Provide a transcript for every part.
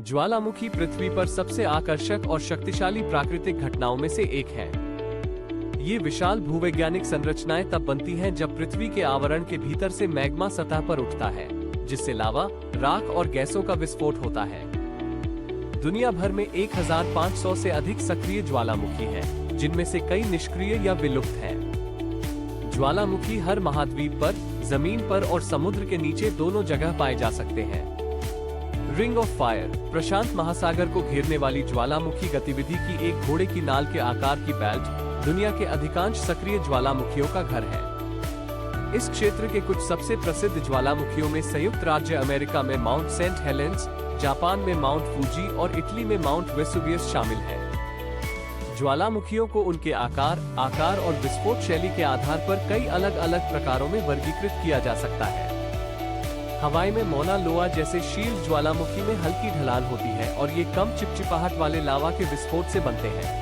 ज्वालामुखी पृथ्वी पर सबसे आकर्षक और शक्तिशाली प्राकृतिक घटनाओं में से एक है। ये विशाल भूवैज्ञानिक संरचनाएं तब बनती हैं जब पृथ्वी के आवरण के भीतर से मैग्मा सतह पर उठता है, जिससे लावा, राख और गैसों का विस्फोट होता है। दुनिया भर में 1500 से अधिक सक्रिय ज्वालामुखी हैं, जिनमें से कई निष्क्रिय या विलुप्त हैं। ज्वालामुखी हर महाद्वीप पर, जमीन पर और समुद्र के नीचे दोनों जगह पाए जा सकते हैं। रिंग ऑफ फायर, प्रशांत महासागर को घेरने वाली ज्वालामुखी गतिविधि की एक घोड़े की नाल के आकार की बेल्ट दुनिया के अधिकांश सक्रिय ज्वालामुखियों का घर है। इस क्षेत्र के कुछ सबसे प्रसिद्ध ज्वालामुखियों में संयुक्त राज्य अमेरिका में माउंट सेंट हेलेंस, जापान में माउंट फूजी और इटली में माउंट वेसुवियस शामिल है। ज्वालामुखियों को उनके आकार और विस्फोट शैली के आधार पर कई अलग अलग प्रकारों में वर्गीकृत किया जा सकता है। हवाई में मौना लोआ जैसे शील्ड ज्वालामुखी में हल्की ढलान होती है और ये कम चिपचिपाहट वाले लावा के विस्फोट से बनते हैं।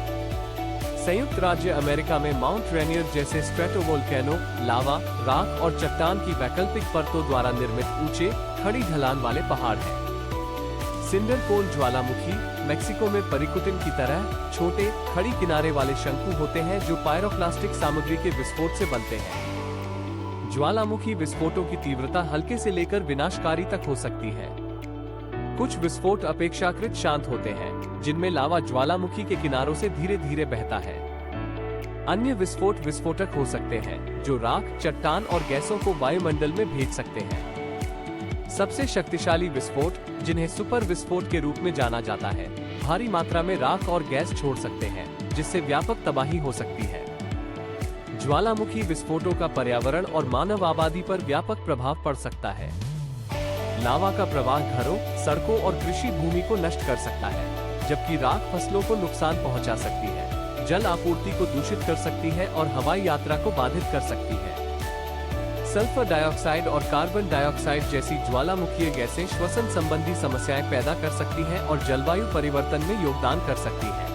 संयुक्त राज्य अमेरिका में माउंट रेनियर जैसे स्ट्रेटोवोल्केनो लावा, राख और चट्टान की वैकल्पिक परतों द्वारा निर्मित ऊंचे, खड़ी ढलान वाले पहाड़ हैं। सिंडर कोन ज्वालामुखी मेक्सिको में परिकुटिन की तरह छोटे, खड़ी किनारे वाले शंकु होते हैं जो पायरोक्लास्टिक सामग्री के विस्फोट से बनते हैं। ज्वालामुखी विस्फोटों की तीव्रता हल्के से लेकर विनाशकारी तक हो सकती है। कुछ विस्फोट अपेक्षाकृत शांत होते हैं, जिनमें लावा ज्वालामुखी के किनारों से धीरे धीरे बहता है। अन्य विस्फोट विस्फोटक हो सकते हैं, जो राख, चट्टान और गैसों को वायुमंडल में भेज सकते हैं। सबसे शक्तिशाली विस्फोट, जिन्हें सुपर विस्फोट के रूप में जाना जाता है, भारी मात्रा में राख और गैस छोड़ सकते हैं, जिससे व्यापक तबाही हो सकती है। ज्वालामुखी विस्फोटों का पर्यावरण और मानव आबादी पर व्यापक प्रभाव पड़ सकता है। लावा का प्रवाह घरों, सड़कों और कृषि भूमि को नष्ट कर सकता है, जबकि राख फसलों को नुकसान पहुंचा सकती है, जल आपूर्ति को दूषित कर सकती है और हवाई यात्रा को बाधित कर सकती है। सल्फर डाइऑक्साइड और कार्बन डाइऑक्साइड जैसी ज्वालामुखीय गैसें श्वसन संबंधी समस्याएं पैदा कर सकती हैं और जलवायु परिवर्तन में योगदान कर सकती हैं।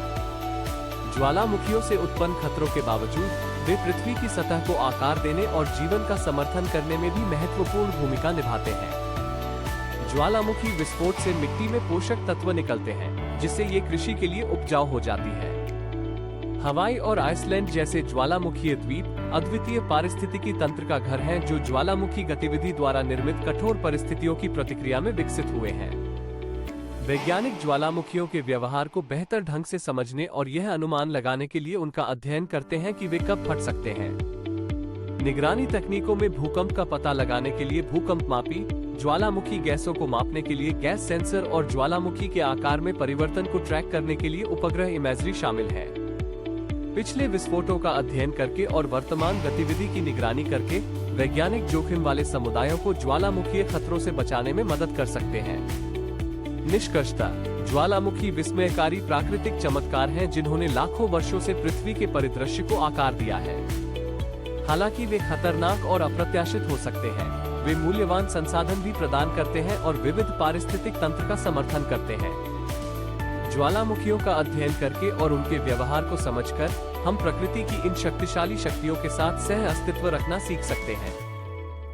ज्वालामुखियों से उत्पन्न खतरों के बावजूद वे पृथ्वी की सतह को आकार देने और जीवन का समर्थन करने में भी महत्वपूर्ण भूमिका निभाते हैं। ज्वालामुखी विस्फोट से मिट्टी में पोषक तत्व निकलते हैं, जिससे ये कृषि के लिए उपजाऊ हो जाती है। हवाई और आइसलैंड जैसे ज्वालामुखीय द्वीप अद्वितीय पारिस्थितिकी तंत्र का घर हैं, जो ज्वालामुखी गतिविधि द्वारा निर्मित कठोर परिस्थितियों की प्रतिक्रिया में विकसित हुए हैं। वैज्ञानिक ज्वालामुखियों के व्यवहार को बेहतर ढंग से समझने और यह अनुमान लगाने के लिए उनका अध्ययन करते हैं कि वे कब फट सकते हैं। निगरानी तकनीकों में भूकंप का पता लगाने के लिए भूकंपमापी, ज्वालामुखी गैसों को मापने के लिए गैस सेंसर और ज्वालामुखी के आकार में परिवर्तन को ट्रैक करने के लिए उपग्रह इमेजरी शामिल है। पिछले विस्फोटों का अध्ययन करके और वर्तमान गतिविधि की निगरानी करके वैज्ञानिक जोखिम वाले समुदायों को ज्वालामुखीय खतरों से बचाने में मदद कर सकते हैं। निष्कर्षतः, ज्वालामुखी विस्मयकारी प्राकृतिक चमत्कार हैं जिन्होंने लाखों वर्षों से पृथ्वी के परिदृश्य को आकार दिया है। हालांकि वे खतरनाक और अप्रत्याशित हो सकते हैं, वे मूल्यवान संसाधन भी प्रदान करते हैं और विविध पारिस्थितिक तंत्र का समर्थन करते हैं। ज्वालामुखियों का अध्ययन करके और उनके व्यवहार को समझकर हम प्रकृति की इन शक्तिशाली शक्तियों के साथ सह अस्तित्व रखना सीख सकते हैं।